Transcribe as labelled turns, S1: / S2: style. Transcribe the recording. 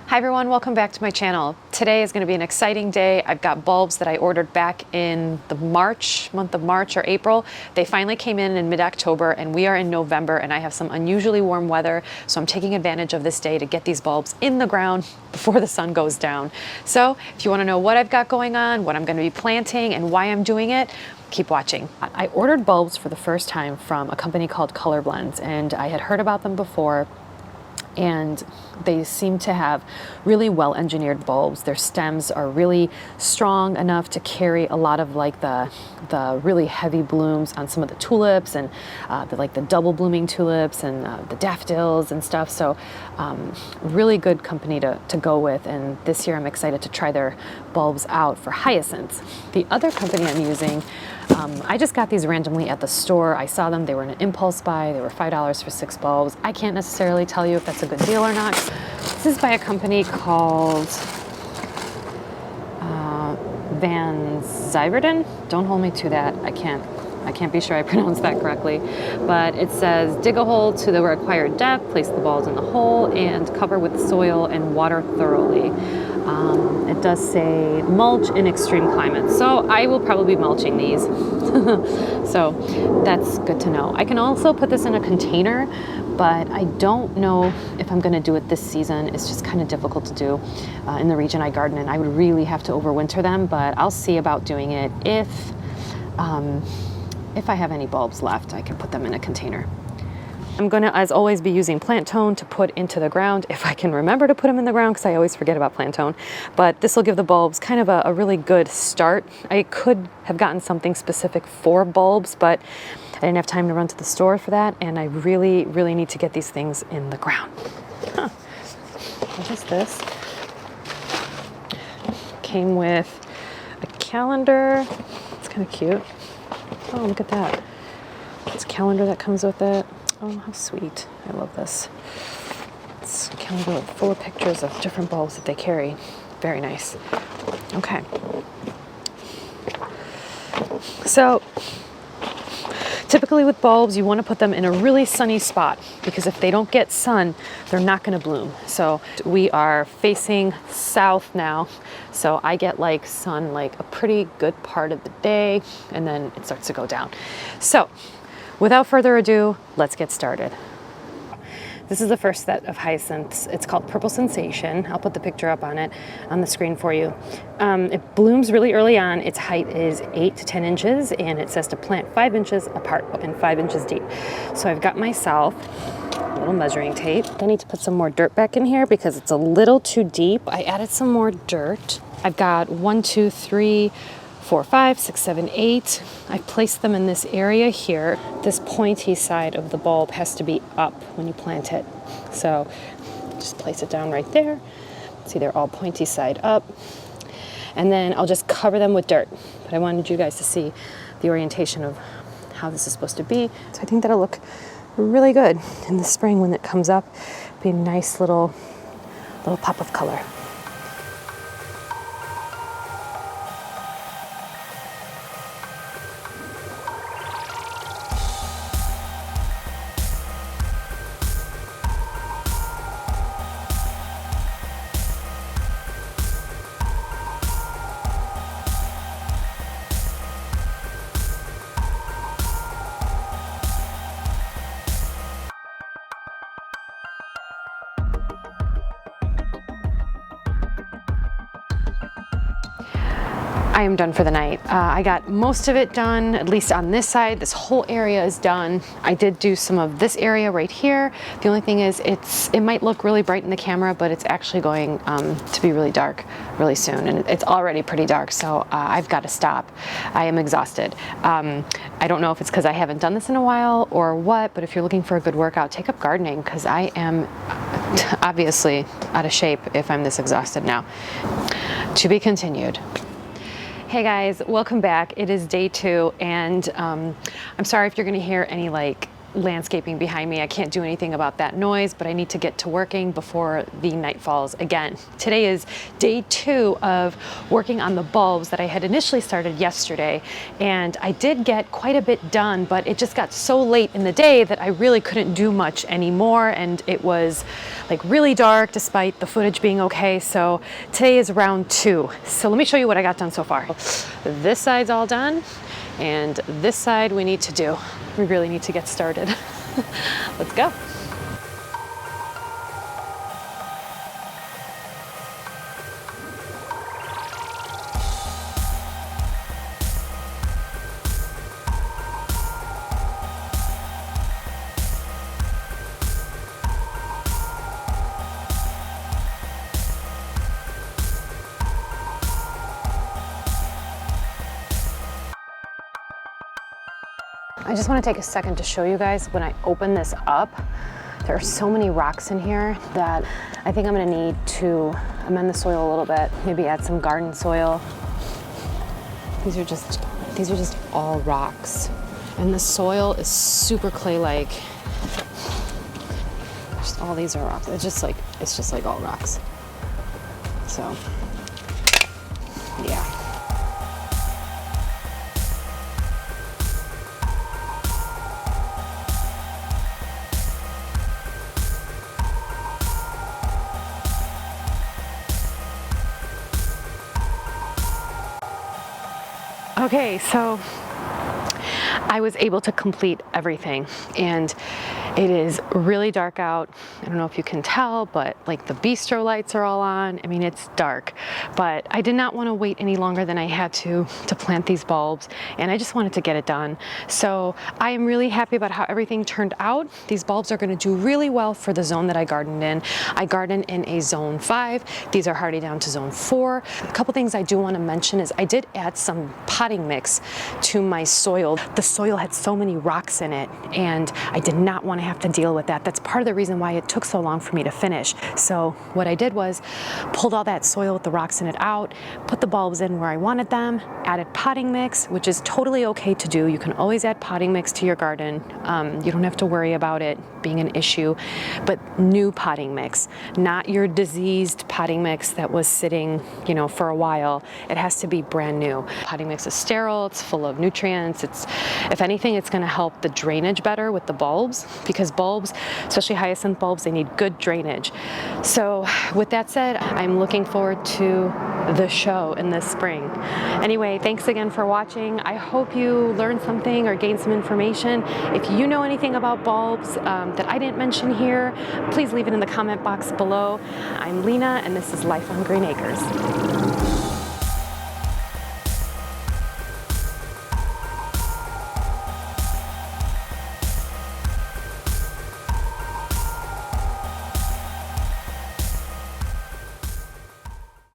S1: Hi everyone, welcome back to my channel. Today is going to be an exciting day. I've got bulbs that I ordered back in the month of March or April. They finally came in mid-October and we are in November and I have some unusually warm weather. So I'm taking advantage of this day to get these bulbs in the ground before the sun goes down. So if you want to know what I've got going on, what I'm going to be planting and why I'm doing it, keep watching. I ordered bulbs for the first time from a company called Colorblends and I had heard about them before. And they seem to have really well engineered bulbs. Their stems are really strong enough to carry a lot of like the really heavy blooms on some of the tulips and the double blooming tulips and the daffodils and stuff. So really good company to go with. And this year I'm excited to try their bulbs out for hyacinths. The other company I'm using, I just got these randomly at the store. I saw them, they were in an impulse buy. They were $5 for 6 bulbs. I can't necessarily tell you if that's a good deal or not. This is by a company called Van Zyverden. Don't hold me to that. I can't be sure I pronounced that correctly. But it says, dig a hole to the required depth, place the bulbs in the hole, and cover with soil and water thoroughly. It does say mulch in extreme climates. So I will probably be mulching these. So that's good to know. I can also put this in a container, but I don't know if I'm gonna do it this season. It's just kind of difficult to do in the region I garden in. I would really have to overwinter them, but I'll see about doing it. If I have any bulbs left, I can put them in a container. I'm gonna, as always, be using plant tone to put into the ground if I can remember to put them in the ground, because I always forget about plant tone. But this will give the bulbs kind of a really good start. I could have gotten something specific for bulbs, but I didn't have time to run to the store for that, and I really, really need to get these things in the ground. Huh. What is this? Came with a calendar. It's kind of cute. Oh, look at that. It's a calendar that comes with it. Oh, how sweet. I love this. It's a calendar full of pictures of different bulbs that they carry. Very nice. Okay. So, typically with bulbs, you want to put them in a really sunny spot because if they don't get sun, they're not going to bloom. So we are facing south now. So I get like sun like a pretty good part of the day and then it starts to go down. So without further ado, let's get started. This is the first set of hyacinths. It's called Purple Sensation. I'll put the picture up on it on the screen for you. It blooms really early on. Its height is 8 to 10 inches and it says to plant 5 inches apart and 5 inches deep. So I've got myself a little measuring tape. I need to put some more dirt back in here because it's a little too deep. I added some more dirt. I've got 1, 2, 3, 4, 5, 6, 7, 8. I placed them in this area here. This pointy side of the bulb has to be up when you plant it. So just place it down right there. See, they're all pointy side up. And then I'll just cover them with dirt. But I wanted you guys to see the orientation of how this is supposed to be. So I think that'll look really good in the spring when it comes up. Be a nice little pop of color. I am done for the night. I got most of it done, at least on this side. This whole area is done. I did do some of this area right here. The only thing is it might look really bright in the camera, but it's actually going to be really dark really soon. And it's already pretty dark, so I've got to stop. I am exhausted. I don't know if it's because I haven't done this in a while or what, but if you're looking for a good workout, take up gardening because I am obviously out of shape if I'm this exhausted now. To be continued. Hey guys, welcome back. It is day 2 and I'm sorry if you're gonna hear any like landscaping behind me. I can't do anything about that noise, but I need to get to working before the night falls again. Today is day 2 of working on the bulbs that I had initially started yesterday, and I did get quite a bit done, but it just got so late in the day that I really couldn't do much anymore, and it was like really dark despite the footage being okay. So today is round 2. So let me show you what I got done so far. This side's all done, and this side we need to do. We really need to get started. Let's go. I just want to take a second to show you guys when I open this up, there are so many rocks in here that I think I'm going to need to amend the soil a little bit, maybe add some garden soil. These are just all rocks, and the soil is super clay-like. Just all these are rocks. It's just like all rocks. So, yeah. Okay, so I was able to complete everything, and it is really dark out. I don't know if you can tell, but like the bistro lights are all on. I mean, it's dark, but I did not want to wait any longer than I had to plant these bulbs, and I just wanted to get it done. So I am really happy about how everything turned out. These bulbs are going to do really well for the zone that I gardened in. I gardened in a zone 5. These are hardy down to zone 4. A couple things I do want to mention is I did add some potting mix to my soil. The soil had so many rocks in it, and I did not want to have to deal with that. That's part of the reason why it took so long for me to finish. So what I did was pulled all that soil with the rocks in it out, put the bulbs in where I wanted them, added potting mix, which is totally okay to do. You can always add potting mix to your garden. You don't have to worry about it being an issue, but new potting mix, not your diseased potting mix that was sitting, you know, for a while. It has to be brand new. Potting mix is sterile, it's full of nutrients. If anything, it's going to help the drainage better with the bulbs, because bulbs, especially hyacinth bulbs, they need good drainage. So with that said, I'm looking forward to the show in the spring. Anyway, thanks again for watching. I hope you learned something or gained some information. If you know anything about bulbs that I didn't mention here, please leave it in the comment box below. I'm Lena, and this is Life on Green Acres.